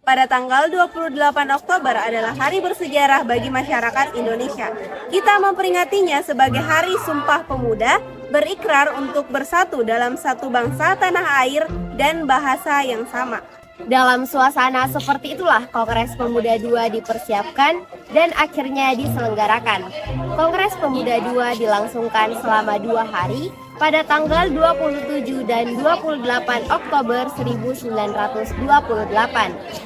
Pada tanggal 28 Oktober adalah hari bersejarah bagi masyarakat Indonesia. Kita memperingatinya sebagai Hari Sumpah Pemuda, berikrar untuk bersatu dalam satu bangsa, tanah air, dan bahasa yang sama. Dalam suasana seperti itulah Kongres Pemuda II dipersiapkan dan akhirnya diselenggarakan. Kongres Pemuda II dilangsungkan selama 2 hari pada tanggal 27 dan 28 Oktober 1928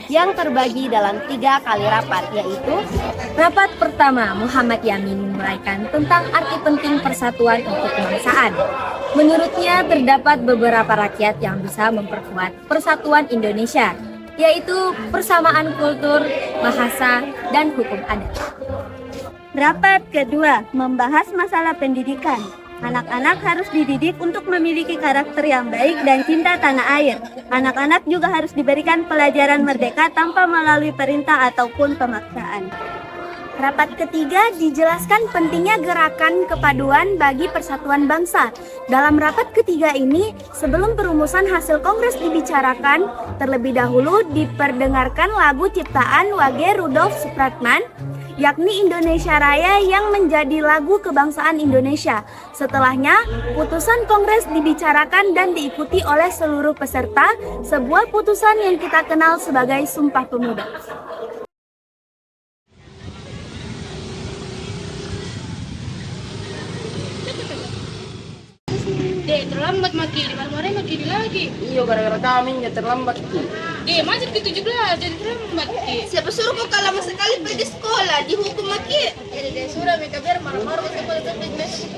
yang terbagi dalam 3 kali rapat, yaitu Rapat pertama, Muhammad Yamin menguraikan tentang arti penting persatuan untuk kebangsaan. Menurutnya terdapat beberapa rakyat yang bisa memperkuat persatuan Indonesia, yaitu persamaan kultur, bahasa, dan hukum adat. Rapat kedua membahas masalah pendidikan. Anak-anak harus dididik untuk memiliki karakter yang baik dan cinta tanah air. Anak-anak juga harus diberikan pelajaran merdeka tanpa melalui perintah ataupun pemaksaan. Rapat ketiga dijelaskan pentingnya gerakan kepaduan bagi persatuan bangsa. Dalam rapat ketiga ini, sebelum perumusan hasil kongres dibicarakan, terlebih dahulu diperdengarkan lagu ciptaan W.G. Rudolf Supratman, yakni Indonesia Raya yang menjadi lagu kebangsaan Indonesia. Setelahnya, putusan kongres dibicarakan dan diikuti oleh seluruh peserta, sebuah putusan yang kita kenal sebagai Sumpah Pemuda. Dek, terlambat maki, di marah-marahin maki lagi. Iya, gara-gara kami ya terlambat. Dek, macet ke 17, jadi terlambat. Siapa suruh kau kalau lama sekali pergi sekolah, dihukum maki. Jadi dek, sudah mereka biar marah-marah sampai besok.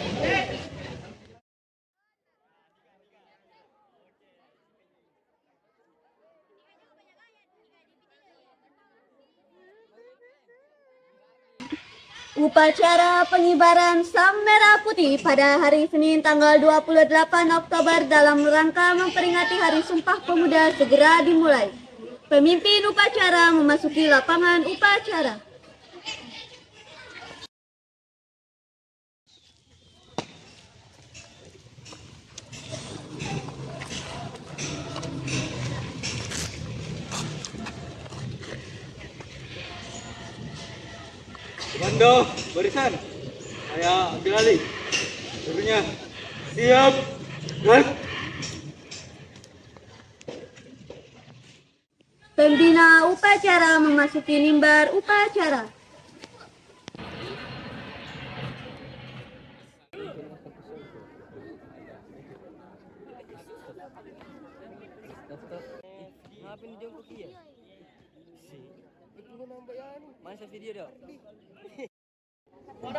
Upacara pengibaran Sang Merah Putih pada hari Senin tanggal 28 Oktober dalam rangka memperingati Hari Sumpah Pemuda segera dimulai. Pemimpin upacara memasuki lapangan upacara. Komando, barisan. Saya ambil alih. Seluruhnya siap. Dan Pembina upacara memasuki mimbar upacara. Masa video dah. Iya,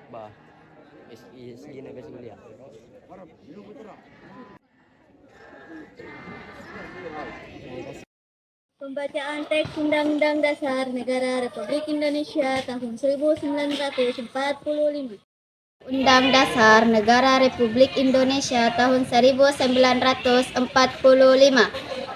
bah. Segini besok lihat. Pembacaan teks Undang-Undang Dasar Negara Republik Indonesia tahun 1945. Undang Dasar Negara Republik Indonesia tahun 1945.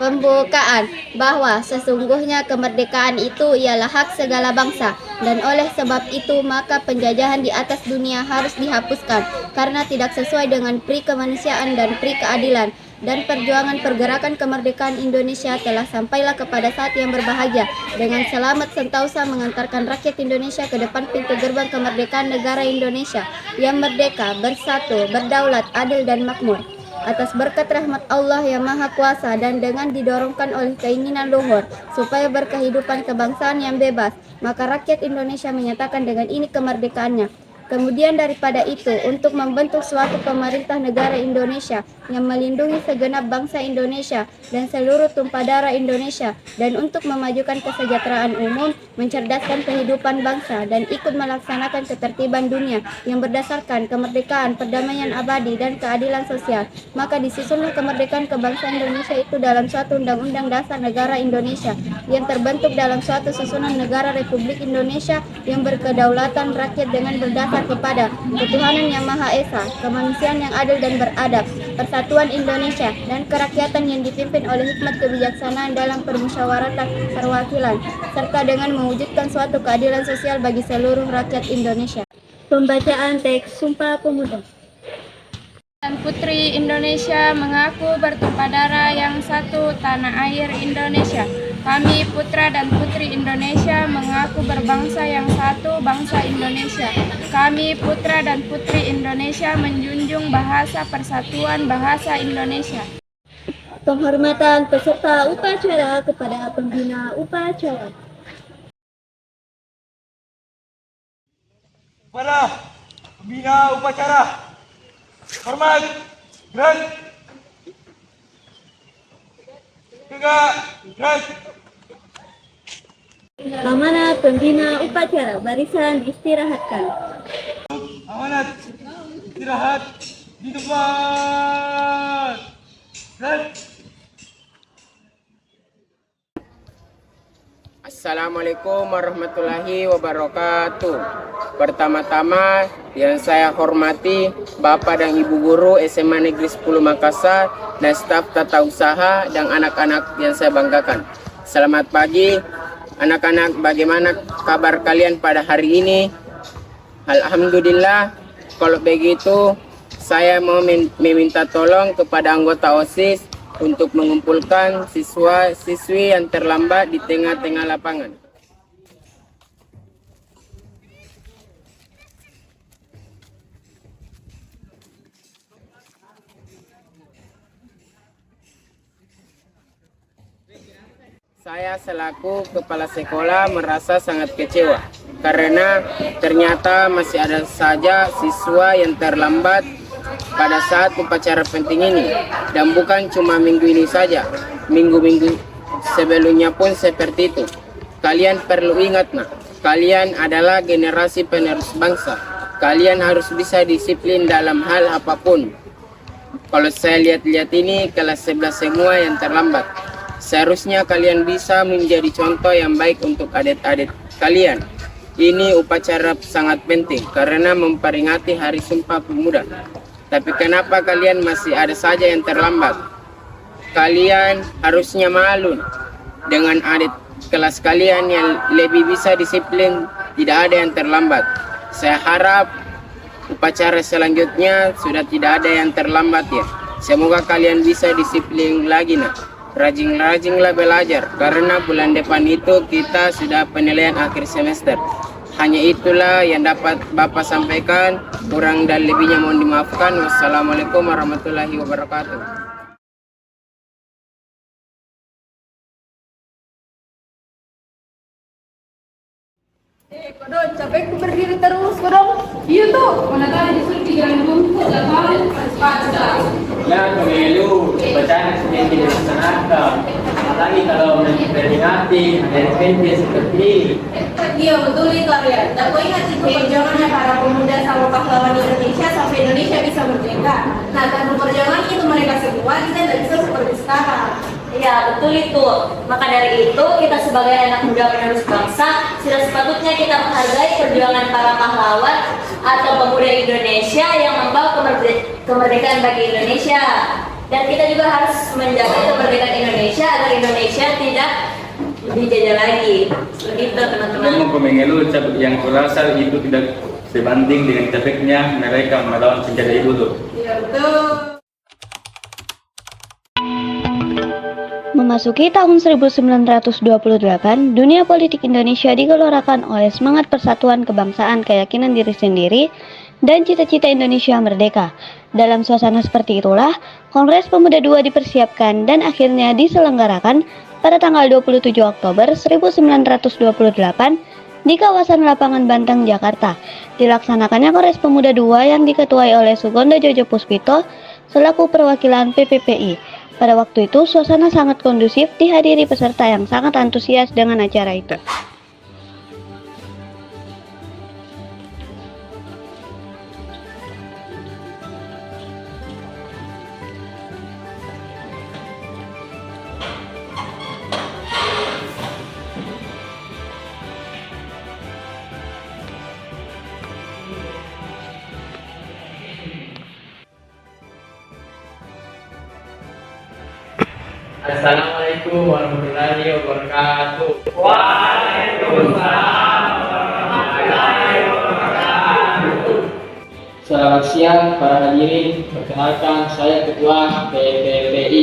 Pembukaan bahwa sesungguhnya kemerdekaan itu ialah hak segala bangsa dan oleh sebab itu maka penjajahan di atas dunia harus dihapuskan karena tidak sesuai dengan pri kemanusiaan dan pri keadilan. Dan perjuangan pergerakan kemerdekaan Indonesia telah sampailah kepada saat yang berbahagia dengan selamat sentosa mengantarkan rakyat Indonesia ke depan pintu gerbang kemerdekaan negara Indonesia yang merdeka, bersatu, berdaulat, adil dan makmur. Atas berkat rahmat Allah yang Maha Kuasa dan dengan didorongkan oleh keinginan luhur supaya berkehidupan kebangsaan yang bebas, maka rakyat Indonesia menyatakan dengan ini kemerdekaannya. Kemudian daripada itu, untuk membentuk suatu pemerintah negara Indonesia yang melindungi segenap bangsa Indonesia dan seluruh tumpah darah Indonesia, dan untuk memajukan kesejahteraan umum, mencerdaskan kehidupan bangsa, dan ikut melaksanakan ketertiban dunia yang berdasarkan kemerdekaan, perdamaian abadi, dan keadilan sosial. Maka disusunlah kemerdekaan kebangsaan Indonesia itu dalam suatu undang-undang dasar negara Indonesia yang terbentuk dalam suatu susunan negara Republik Indonesia yang berkedaulatan rakyat dengan berdasar kepada ketuhanan yang Maha Esa, kemanusiaan yang adil dan beradab, persatuan Indonesia, dan kerakyatan yang dipimpin oleh hikmat kebijaksanaan dalam permusyawaratan perwakilan, serta dengan mewujudkan suatu keadilan sosial bagi seluruh rakyat Indonesia. Pembacaan teks Sumpah Pemuda. Dan putri Indonesia mengaku bertumpah darah yang satu tanah air Indonesia. Kami putra dan putri Indonesia mengaku berbangsa yang satu bangsa Indonesia. Kami putra dan putri Indonesia menjunjung bahasa persatuan bahasa Indonesia. Penghormatan peserta upacara kepada pembina upacara. Kepada pembina upacara, hormat, gerak, tegak, gerak. Amanat pembina upacara, barisan diistirahatkan. Amanat, istirahat di tempat. Gerak. Assalamualaikum warahmatullahi wabarakatuh. Pertama-tama yang saya hormati Bapak dan Ibu Guru SMA Negeri 10 Makassar dan staf tata usaha dan anak-anak yang saya banggakan. Selamat pagi anak-anak, bagaimana kabar kalian pada hari ini? Alhamdulillah. Kalau begitu saya mau meminta tolong kepada anggota OSIS untuk mengumpulkan siswa-siswi yang terlambat di tengah-tengah lapangan. Saya selaku kepala sekolah merasa sangat kecewa karena ternyata masih ada saja siswa yang terlambat pada saat upacara penting ini, dan bukan cuma minggu ini saja, minggu-minggu sebelumnya pun seperti itu. Kalian perlu ingat, kalian adalah generasi penerus bangsa. Kalian harus bisa disiplin dalam hal apapun. Kalau saya lihat-lihat ini kelas 11 semua yang terlambat. Seharusnya kalian bisa menjadi contoh yang baik untuk adik-adik kalian. Ini upacara sangat penting karena memperingati Hari Sumpah Pemuda. Tapi kenapa kalian masih ada saja yang terlambat? Kalian harusnya malu dengan adik kelas kalian yang lebih bisa disiplin, tidak ada yang terlambat. Saya harap upacara selanjutnya sudah tidak ada yang terlambat ya. Semoga kalian bisa disiplin lagi Rajin-rajinlah belajar karena bulan depan itu kita sudah penilaian akhir semester. Hanya itulah yang dapat Bapak sampaikan. Kurang dan lebihnya mohon dimaafkan. Wassalamualaikum warahmatullahi wabarakatuh. Kodon, capek ku berdiri terus, Kodon. Iya tuh, mana tadi disuruh dijalan rumput, gak tahu, pas-pas. Ya, pemilu bacaan sedang dilaksanakan. Apalagi kalau memperingati hari penting seperti ini. Iya betul nih kalian. Dan gue ingat itu perjuangannya para pemuda sama pahlawan Indonesia sampai Indonesia bisa merdeka. Nah tanpa perjuangan itu mereka semua kita tidak bisa seperti sekarang. Iya betul itu. Maka dari itu kita sebagai anak muda penerus bangsa sudah sepatutnya kita menghargai perjuangan para pahlawan atau pemuda Indonesia yang membawa kemerdekaan bagi Indonesia. Dan kita juga harus menjaga kemerdekaan Indonesia agar Indonesia tidak dijajah lagi. Begitu teman-teman. Namun pemilu yang kurasa itu tidak sebanding dengan capeknya mereka melawan penjajah itu tuh. Iya betul. Memasuki tahun 1928, dunia politik Indonesia digelorakan oleh semangat persatuan kebangsaan, keyakinan diri sendiri, dan cita-cita Indonesia merdeka. Dalam suasana seperti itulah, Kongres Pemuda II dipersiapkan dan akhirnya diselenggarakan pada tanggal 27 Oktober 1928 di kawasan Lapangan Banteng, Jakarta. Dilaksanakannya Kongres Pemuda II yang diketuai oleh Sugondo Jojo Puspito selaku perwakilan PPPI. Pada waktu itu, suasana sangat kondusif dihadiri peserta yang sangat antusias dengan acara itu. Assalamualaikum warahmatullahi wabarakatuh. Waalaikumsalam warahmatullahi wabarakatuh. Selamat siang para hadirin. Perkenalkan, saya Ketua PPPI.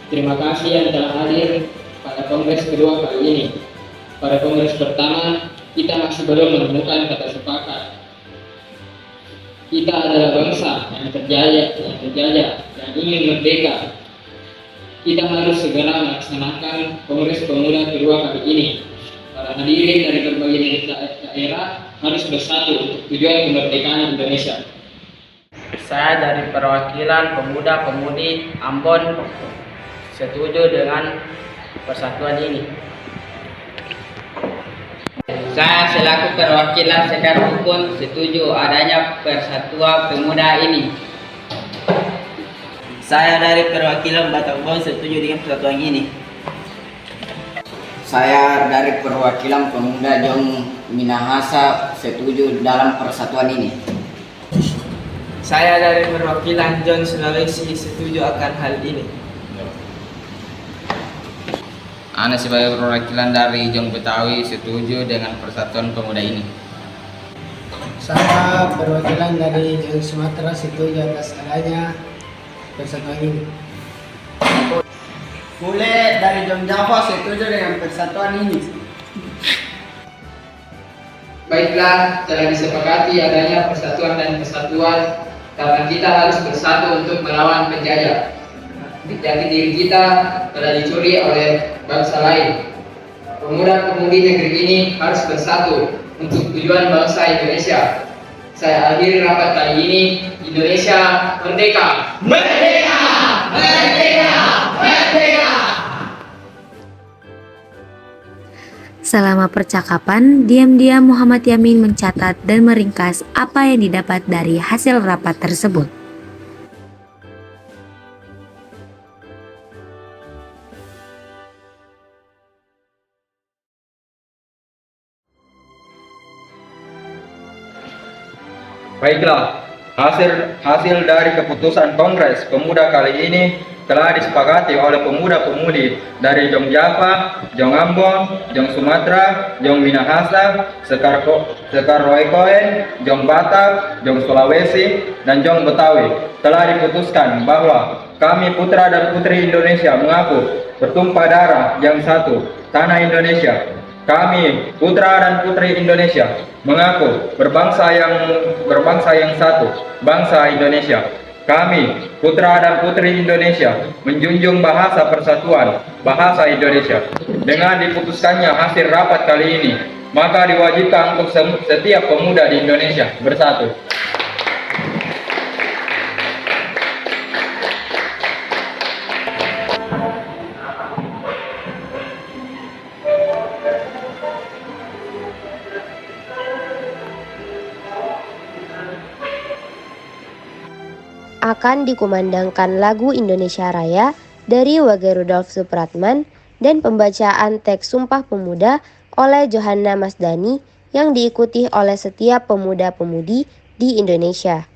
Terima kasih yang telah hadir pada kongres kedua kali ini. Pada kongres pertama, kita masih belum menemukan kata sepakat. Kita adalah bangsa yang terjajah dan ingin merdeka. Kita harus segera melaksanakan Kongres Pemuda kedua kali ini. Para hadirin dari berbagai daerah harus bersatu untuk tujuan kemerdekaan Indonesia. Saya dari perwakilan pemuda-pemudi Ambon setuju dengan persatuan ini. Saya selaku perwakilan Sekar Rukun setuju adanya persatuan pemuda ini. Saya dari perwakilan Batang setuju dengan persatuan ini. Saya dari perwakilan pemuda Jong Minahasa setuju dalam persatuan ini. Saya dari perwakilan Jong Sulawesi setuju akan hal ini. Ana sebagai perwakilan dari Jong Betawi setuju dengan persatuan pemuda ini. Saya perwakilan dari Jong Sumatera setuju atas adanya persatuan ini. Bule dari Jong Java setuju dengan persatuan ini. Baiklah, telah disepakati adanya persatuan dan kesatuan karena kita harus bersatu untuk melawan penjajah. Jati diri kita telah dicuri oleh bangsa lain. Pemuda-pemudi negeri ini harus bersatu untuk tujuan bangsa Indonesia. Saya akhiri rapat kali ini. Indonesia merdeka! Merdeka! Merdeka! Merdeka! Selama percakapan, diam-diam Muhammad Yamin mencatat dan meringkas apa yang didapat dari hasil rapat tersebut. Baiklah, hasil dari keputusan Kongres Pemuda kali ini telah disepakati oleh pemuda-pemudi dari Jong Java, Jong Ambon, Jong Sumatera, Jong Minahasa, Sekar Roekoen, Jong Batak, Jong Sulawesi, dan Jong Betawi. Telah diputuskan bahwa kami putra dan putri Indonesia mengaku bertumpah darah yang satu, tanah Indonesia. Kami putra dan putri Indonesia mengaku berbangsa yang satu, bangsa Indonesia. Kami putra dan putri Indonesia menjunjung bahasa persatuan, bahasa Indonesia. Dengan diputuskannya hasil rapat kali ini, maka diwajibkan untuk setiap pemuda di Indonesia bersatu. Akan dikumandangkan lagu Indonesia Raya dari Wage Rudolf Supratman dan pembacaan teks Sumpah Pemuda oleh Johanna Masdani yang diikuti oleh setiap pemuda-pemudi di Indonesia.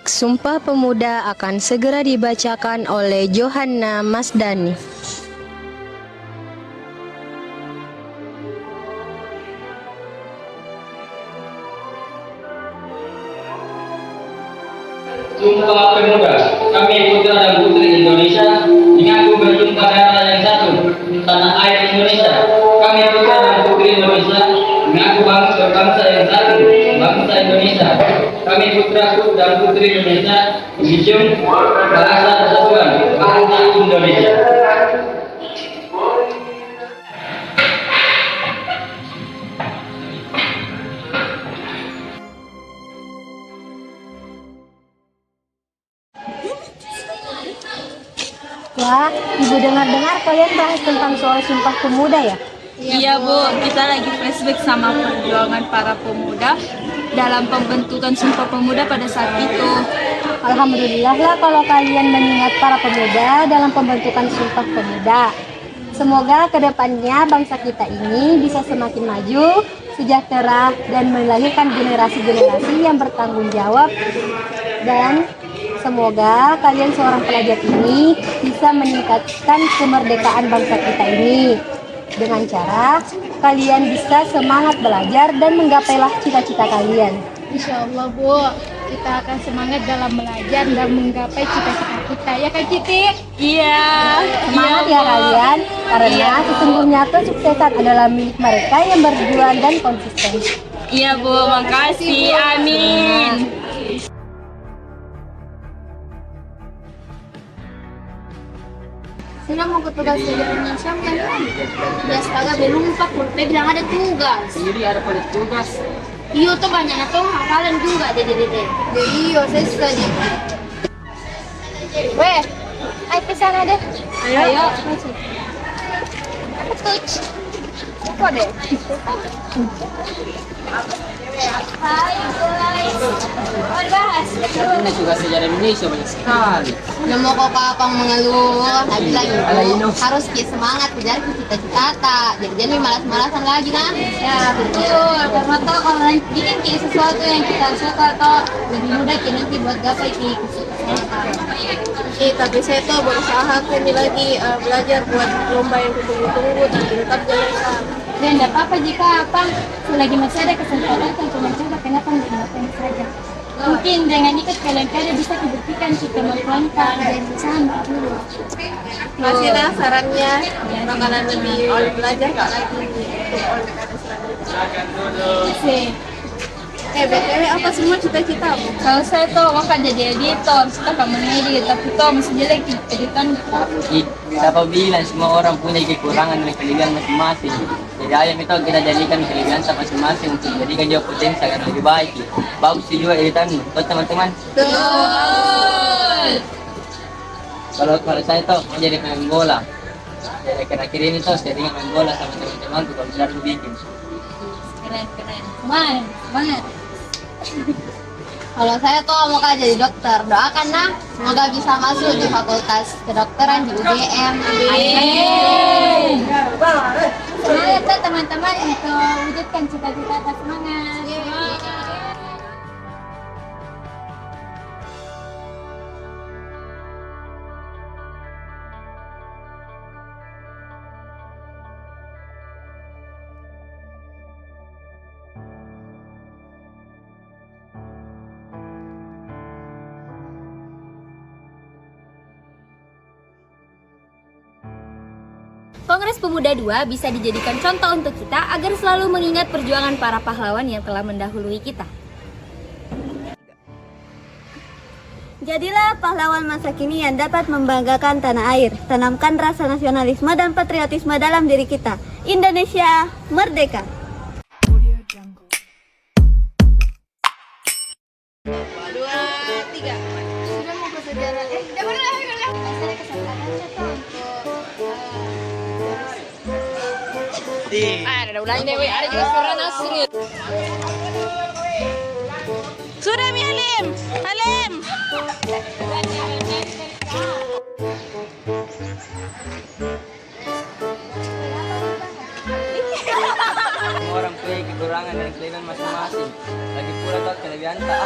Teks Sumpah Pemuda akan segera dibacakan oleh Johanna Masdani. Sumpah Pemuda. Kami putra dan putri Indonesia mengaku bersumpah darah yang satu, tanah air Indonesia. Kami putra dan putri Indonesia mengaku bangsa yang satu, bangsa Indonesia. Kami putra dan putri Indonesia menjunjung bahasa persatuan, bangsa Indonesia. Wah, Ibu dengar-dengar kalian bahas tentang soal Sumpah Pemuda ya? Iya Bu, kita lagi flashback sama perjuangan para pemuda dalam pembentukan Sumpah Pemuda pada saat itu. Alhamdulillah lah kalau kalian mengingat para pemuda dalam pembentukan Sumpah Pemuda. Semoga kedepannya bangsa kita ini bisa semakin maju, sejahtera, dan melahirkan generasi-generasi yang bertanggung jawab. Dan semoga kalian seorang pelajar ini bisa meningkatkan kemerdekaan bangsa kita ini. Dengan cara kalian bisa semangat belajar dan menggapailah cita-cita kalian. Insya Allah Bu, kita akan semangat dalam belajar dan menggapai cita-cita kita. Ya kan Citi? Iya. Semangat ya kalian, karena sesungguhnya kesuksesan adalah milik mereka yang berjuang dan konsisten. Iya Bu, makasih. Amin. Sudah mau ke tugas sejarahnya siapa kan? Ya astaga belum Pak, Pulpe bilang ada tugas. Sendiri ada pada tugas. Iya tuh banyak tuh hafalan juga deh. Jadi yo saya suka di. Weh, ayo ke sana deh. Ayo. Coach. Kok deh? Hai guys. Bahas. Ini tugas sejarah Indonesia banyak sekali. Udah mau kok Kakang mengeluh, lagi harus semangat kejar cita-cita. Jadi malas-malasan lagi kan? Ya betul. Karena toh kalau nanti bikin sesuatu yang kita suka toh lebih mudah nanti buat gapai kesuksesan. Tapi saya tuh berusaha ini lagi belajar buat lomba yang ditunggu-tunggu tapi tetap jalankan. Dan tidak apa-apa jika selagi masih ada kesempatan untuk mencoba, kenapa tidak dilakukan saja. Mungkin dengan ikut kalian bisa dibuktikan kemampuan dan bersama dulu. Masih lah sarannya bakalan lebih belajar lagi untuk olimpiade selanjutnya. BTW apa semua cita-cita Bu? Kalau saya tuh akan jadi editor, suka kamu ngedit, tapi tuh masih jelek editan. Siapa bilang semua orang punya kekurangan dan kelebihan masing-masing. Jadi ayam itu kita jadikan kelebihan masing-masing untuk jadikan juga potensi agar lebih baik. Bagus juga editanmu, tuh teman-teman. Kalau saya tuh mau jadi pemain bola. Jadi akhir-akhir ini tuh sering main bola sama teman-teman tuh kalau sudah bikin. Keren. Semangat. Kalau saya tuh mau jadi dokter, doakan nah semoga bisa masuk di fakultas kedokteran di UGM. Amin. Semangat tuh teman-teman untuk wujudkan cita-cita semangat. Kongres Pemuda II bisa dijadikan contoh untuk kita agar selalu mengingat perjuangan para pahlawan yang telah mendahului kita. Jadilah pahlawan masa kini yang dapat membanggakan tanah air. Tanamkan rasa nasionalisme dan patriotisme dalam diri kita. Indonesia merdeka! Ada ulangi deh, ada juga suara Nasri. Sudah Mi Halim. Semua orang punya kekurangan dan kelebihan masing-masing. Lagi pula tuh kelebihan tak.